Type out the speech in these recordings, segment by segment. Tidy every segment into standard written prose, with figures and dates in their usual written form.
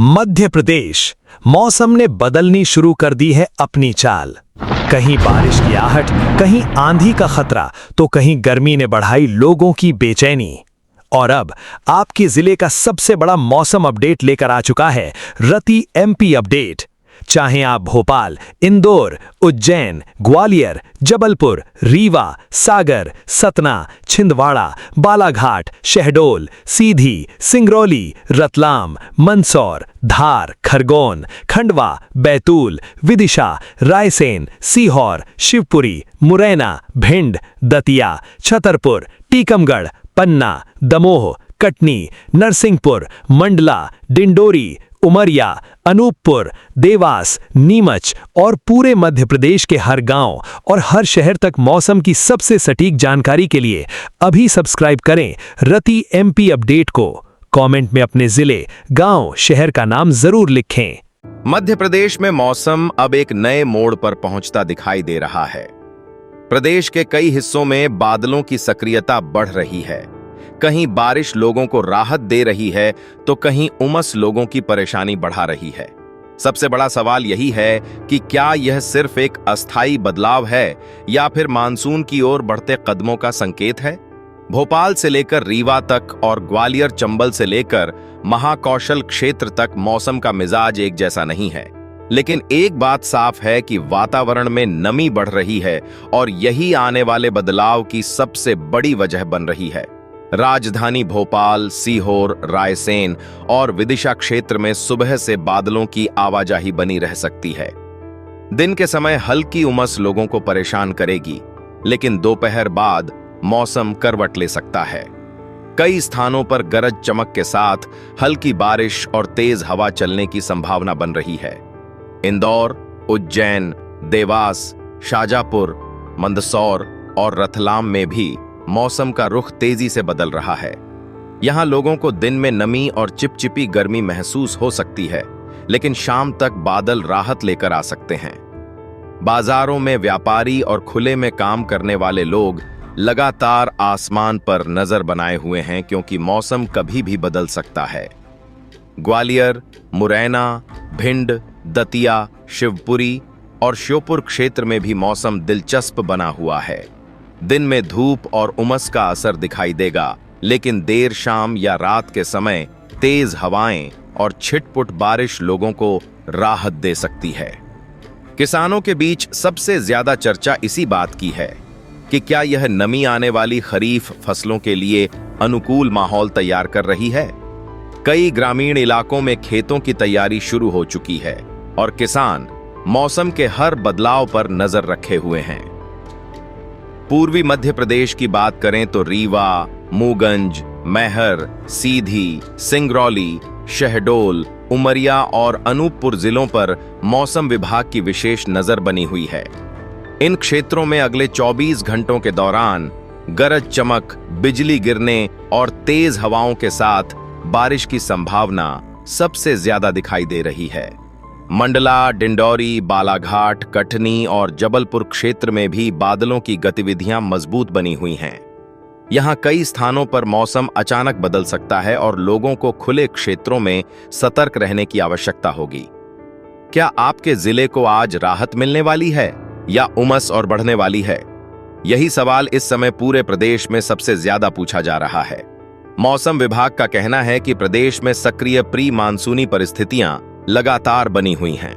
मध्य प्रदेश मौसम ने बदलनी शुरू कर दी है अपनी चाल। कहीं बारिश की आहट, कहीं आंधी का खतरा, तो कहीं गर्मी ने बढ़ाई लोगों की बेचैनी। और अब आपके जिले का सबसे बड़ा मौसम अपडेट लेकर आ चुका है रति एमपी अपडेट। चाहे आप भोपाल, इंदौर, उज्जैन, ग्वालियर, जबलपुर, रीवा, सागर, सतना, छिंदवाड़ा, बालाघाट, शहडोल, सीधी, सिंगरौली, रतलाम, मंदसौर, धार, खरगोन, खंडवा, बैतूल, विदिशा, रायसेन, सीहोर, शिवपुरी, मुरैना, भिंड, दतिया, छतरपुर, टीकमगढ़, पन्ना, दमोह, कटनी, नरसिंहपुर, मंडला, डिंडोरी, उमरिया, अनूपपुर, देवास, नीमच और पूरे मध्य प्रदेश के हर गांव और हर शहर तक मौसम की सबसे सटीक जानकारी के लिए अभी सब्सक्राइब करें रति एमपी अपडेट को। कमेंट में अपने जिले, गांव, शहर का नाम जरूर लिखें। मध्य प्रदेश में मौसम अब एक नए मोड़ पर पहुंचता दिखाई दे रहा है। प्रदेश के कई हिस्सों में बादलों की सक्रियता बढ़ रही है। कहीं बारिश लोगों को राहत दे रही है तो कहीं उमस लोगों की परेशानी बढ़ा रही है। सबसे बड़ा सवाल यही है कि क्या यह सिर्फ एक अस्थायी बदलाव है या फिर मानसून की ओर बढ़ते कदमों का संकेत है। भोपाल से लेकर रीवा तक और ग्वालियर चंबल से लेकर महाकौशल क्षेत्र तक मौसम का मिजाज एक जैसा नहीं है। लेकिन एक बात साफ है कि वातावरण में नमी बढ़ रही है और यही आने वाले बदलाव की सबसे बड़ी वजह बन रही है। राजधानी भोपाल, सीहोर, रायसेन और विदिशा क्षेत्र में सुबह से बादलों की आवाजाही बनी रह सकती है। दिन के समय हल्की उमस लोगों को परेशान करेगी, लेकिन दोपहर बाद मौसम करवट ले सकता है। कई स्थानों पर गरज चमक के साथ हल्की बारिश और तेज हवा चलने की संभावना बन रही है। इंदौर, उज्जैन, देवास, शाजापुर, मंदसौर और रतलाम में भी मौसम का रुख तेजी से बदल रहा है। यहां लोगों को दिन में नमी और चिपचिपी गर्मी महसूस हो सकती है, लेकिन शाम तक बादल राहत लेकर आ सकते हैं। बाजारों में व्यापारी और खुले में काम करने वाले लोग लगातार आसमान पर नजर बनाए हुए हैं, क्योंकि मौसम कभी भी बदल सकता है। ग्वालियर, मुरैना, भिंड, दतिया, शिवपुरी और श्योपुर क्षेत्र में भी मौसम दिलचस्प बना हुआ है। दिन में धूप और उमस का असर दिखाई देगा, लेकिन देर शाम या रात के समय तेज हवाएं और छिटपुट बारिश लोगों को राहत दे सकती है। किसानों के बीच सबसे ज्यादा चर्चा इसी बात की है कि क्या यह नमी आने वाली खरीफ फसलों के लिए अनुकूल माहौल तैयार कर रही है। कई ग्रामीण इलाकों में खेतों की तैयारी शुरू हो चुकी है और किसान मौसम के हर बदलाव पर नजर रखे हुए हैं। पूर्वी मध्य प्रदेश की बात करें तो रीवा, मूगंज, मैहर, सीधी, सिंगरौली, शहडोल, उमरिया और अनूपपुर जिलों पर मौसम विभाग की विशेष नजर बनी हुई है। इन क्षेत्रों में अगले 24 घंटों के दौरान गरज चमक, बिजली गिरने और तेज हवाओं के साथ बारिश की संभावना सबसे ज्यादा दिखाई दे रही है। मंडला, डिंडौरी, बालाघाट, कटनी और जबलपुर क्षेत्र में भी बादलों की गतिविधियां मजबूत बनी हुई हैं। यहां कई स्थानों पर मौसम अचानक बदल सकता है और लोगों को खुले क्षेत्रों में सतर्क रहने की आवश्यकता होगी। क्या आपके जिले को आज राहत मिलने वाली है या उमस और बढ़ने वाली है? यही सवाल इस समय पूरे प्रदेश में सबसे ज्यादा पूछा जा रहा है। मौसम विभाग का कहना है कि प्रदेश में सक्रिय प्री मानसूनी परिस्थितियां लगातार बनी हुई हैं।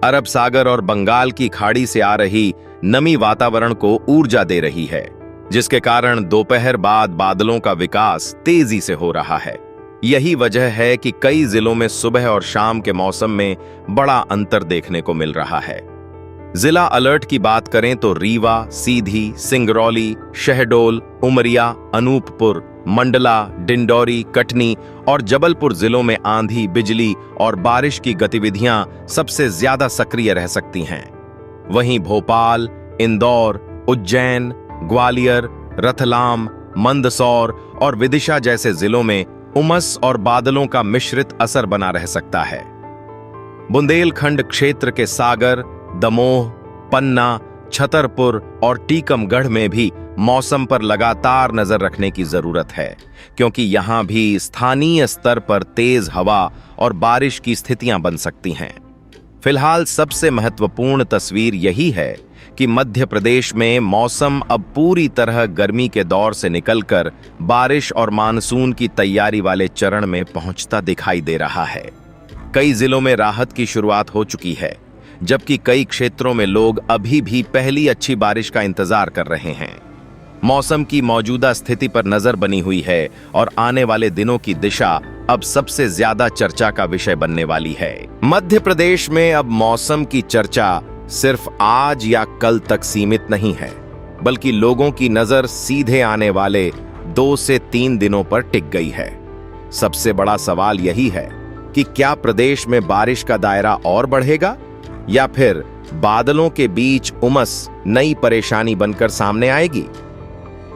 अरब सागर और बंगाल की खाड़ी से आ रही नमी वातावरण को ऊर्जा दे रही है, जिसके कारण दोपहर बाद बादलों का विकास तेजी से हो रहा है। यही वजह है कि कई जिलों में सुबह और शाम के मौसम में बड़ा अंतर देखने को मिल रहा है। जिला अलर्ट की बात करें तो रीवा, सीधी, सिंगरौली, शहडोल, उमरिया, अनूपपुर, मंडला, डिंडौरी, कटनी और जबलपुर जिलों में आंधी, बिजली और बारिश की गतिविधियां सबसे ज्यादा सक्रिय रह सकती हैं। वहीं भोपाल, इंदौर, उज्जैन, ग्वालियर, रतलाम, मंदसौर और विदिशा जैसे जिलों में उमस और बादलों का मिश्रित असर बना रह सकता है। बुंदेलखंड क्षेत्र के सागर, दमोह, पन्ना, छतरपुर और टीकमगढ़ में भी मौसम पर लगातार नजर रखने की जरूरत है, क्योंकि यहां भी स्थानीय स्तर पर तेज हवा और बारिश की स्थितियां बन सकती हैं। फिलहाल सबसे महत्वपूर्ण तस्वीर यही है कि मध्य प्रदेश में मौसम अब पूरी तरह गर्मी के दौर से निकलकर बारिश और मानसून की तैयारी वाले चरण में पहुंचता दिखाई दे रहा है। कई जिलों में राहत की शुरुआत हो चुकी है, जबकि कई क्षेत्रों में लोग अभी भी पहली अच्छी बारिश का इंतजार कर रहे हैं। मौसम की मौजूदा स्थिति पर नजर बनी हुई है और आने वाले दिनों की दिशा अब सबसे ज्यादा चर्चा का विषय बनने वाली है। मध्य प्रदेश में अब मौसम की चर्चा सिर्फ आज या कल तक सीमित नहीं है, बल्कि लोगों की नजर सीधे आने वाले 2 से 3 दिनों पर टिक गई है। सबसे बड़ा सवाल यही है कि क्या प्रदेश में बारिश का दायरा और बढ़ेगा या फिर बादलों के बीच उमस नई परेशानी बनकर सामने आएगी।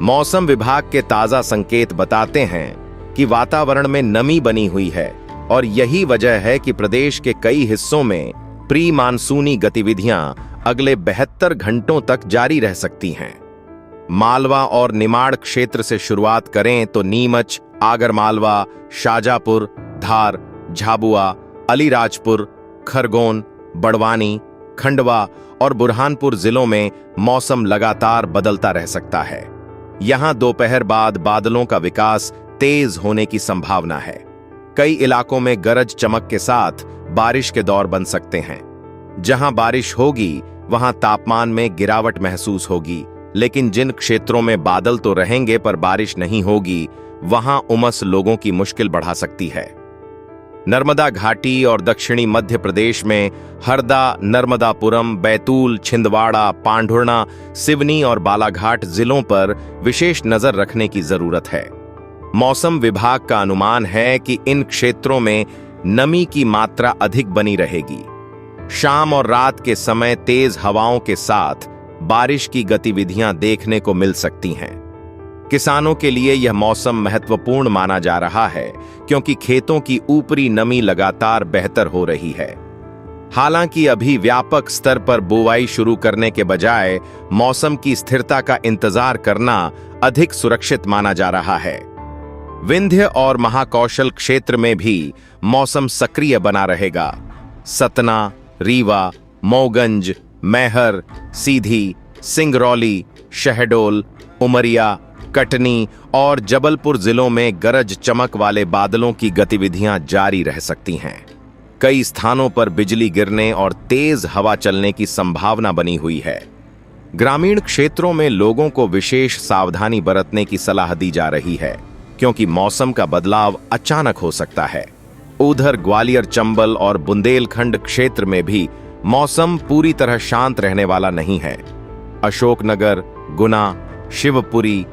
मौसम विभाग के ताजा संकेत बताते हैं कि वातावरण में नमी बनी हुई है और यही वजह है कि प्रदेश के कई हिस्सों में प्री मानसूनी गतिविधियां अगले 72 घंटों तक जारी रह सकती हैं। मालवा और निमाड़ क्षेत्र से शुरुआत करें तो नीमच, आगरमालवा, शाजापुर, धार, झाबुआ, अलीराजपुर, खरगोन, बड़वानी, खंडवा और बुरहानपुर जिलों में मौसम लगातार बदलता रह सकता है। यहां दोपहर बाद बादलों का विकास तेज होने की संभावना है। कई इलाकों में गरज चमक के साथ बारिश के दौर बन सकते हैं। जहां बारिश होगी वहां तापमान में गिरावट महसूस होगी, लेकिन जिन क्षेत्रों में बादल तो रहेंगे पर बारिश नहीं होगी, वहां उमस लोगों की मुश्किल बढ़ा सकती है। नर्मदा घाटी और दक्षिणी मध्य प्रदेश में हरदा, नर्मदापुरम, बैतूल, छिंदवाड़ा, पांढुर्णा, सिवनी और बालाघाट जिलों पर विशेष नजर रखने की जरूरत है। मौसम विभाग का अनुमान है कि इन क्षेत्रों में नमी की मात्रा अधिक बनी रहेगी। शाम और रात के समय तेज हवाओं के साथ बारिश की गतिविधियां देखने को मिल सकती हैं। किसानों के लिए यह मौसम महत्वपूर्ण माना जा रहा है, क्योंकि खेतों की ऊपरी नमी लगातार बेहतर हो रही है। हालांकि अभी व्यापक स्तर पर बुवाई शुरू करने के बजाय मौसम की स्थिरता का इंतजार करना अधिक सुरक्षित माना जा रहा है। विंध्य और महाकौशल क्षेत्र में भी मौसम सक्रिय बना रहेगा। सतना, रीवा, मऊगंज, मैहर, सीधी, सिंगरौली, शहडोल, उमरिया, कटनी और जबलपुर जिलों में गरज चमक वाले बादलों की गतिविधियां जारी रह सकती हैं। कई स्थानों पर बिजली गिरने और तेज हवा चलने की संभावना बनी हुई है। ग्रामीण क्षेत्रों में लोगों को विशेष सावधानी बरतने की सलाह दी जा रही है, क्योंकि मौसम का बदलाव अचानक हो सकता है। उधर ग्वालियर, चंबल और बुंदेलखंड क्षेत्र में भी मौसम पूरी तरह शांत रहने वाला नहीं है। अशोकनगर, गुना, शिवपुरी,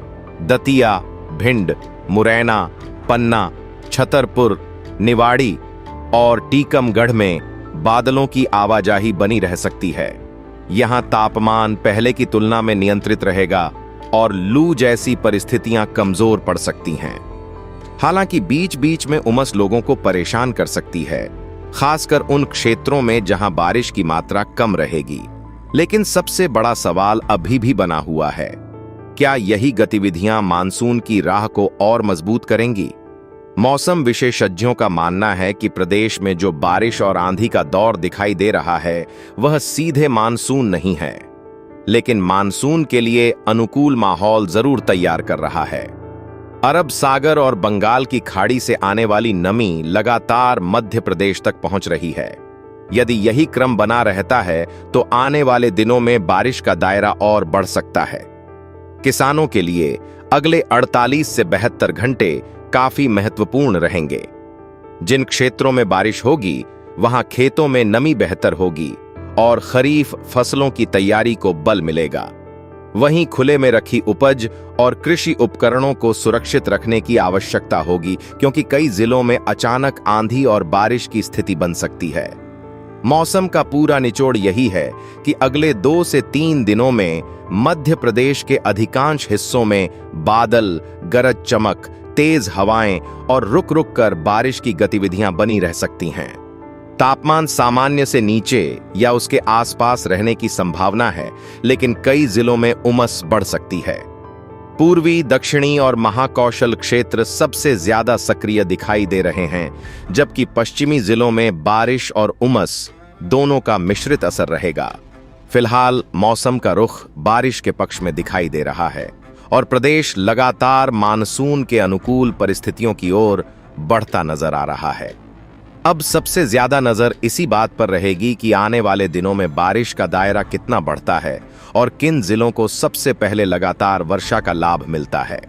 दतिया, भिंड, मुरैना, पन्ना, छतरपुर, निवाड़ी और टीकमगढ़ में बादलों की आवाजाही बनी रह सकती है। यहां तापमान पहले की तुलना में नियंत्रित रहेगा और लू जैसी परिस्थितियां कमजोर पड़ सकती हैं। हालांकि बीच बीच में उमस लोगों को परेशान कर सकती है, खासकर उन क्षेत्रों में जहां बारिश की मात्रा कम रहेगी। लेकिन सबसे बड़ा सवाल अभी भी बना हुआ है, क्या यही गतिविधियां मानसून की राह को और मजबूत करेंगी? मौसम विशेषज्ञों का मानना है कि प्रदेश में जो बारिश और आंधी का दौर दिखाई दे रहा है, वह सीधे मानसून नहीं है, लेकिन मानसून के लिए अनुकूल माहौल जरूर तैयार कर रहा है। अरब सागर और बंगाल की खाड़ी से आने वाली नमी लगातार मध्य प्रदेश तक पहुंच रही है। यदि यही क्रम बना रहता है तो आने वाले दिनों में बारिश का दायरा और बढ़ सकता है। किसानों के लिए अगले 48 से 72 घंटे काफी महत्वपूर्ण रहेंगे। जिन क्षेत्रों में बारिश होगी वहां खेतों में नमी बेहतर होगी और खरीफ फसलों की तैयारी को बल मिलेगा। वहीं खुले में रखी उपज और कृषि उपकरणों को सुरक्षित रखने की आवश्यकता होगी, क्योंकि कई जिलों में अचानक आंधी और बारिश की स्थिति बन सकती है। मौसम का पूरा निचोड़ यही है कि अगले 2 से 3 दिनों में मध्य प्रदेश के अधिकांश हिस्सों में बादल, गरज चमक, तेज हवाएं और रुक रुक कर बारिश की गतिविधियां बनी रह सकती हैं। तापमान सामान्य से नीचे या उसके आसपास रहने की संभावना है, लेकिन कई जिलों में उमस बढ़ सकती है। पूर्वी, दक्षिणी और महाकौशल क्षेत्र सबसे ज्यादा सक्रिय दिखाई दे रहे हैं, जबकि पश्चिमी जिलों में बारिश और उमस दोनों का मिश्रित असर रहेगा। फिलहाल मौसम का रुख बारिश के पक्ष में दिखाई दे रहा है और प्रदेश लगातार मानसून के अनुकूल परिस्थितियों की ओर बढ़ता नजर आ रहा है। अब सबसे ज्यादा नजर इसी बात पर रहेगी कि आने वाले दिनों में बारिश का दायरा कितना बढ़ता है और किन जिलों को सबसे पहले लगातार वर्षा का लाभ मिलता है।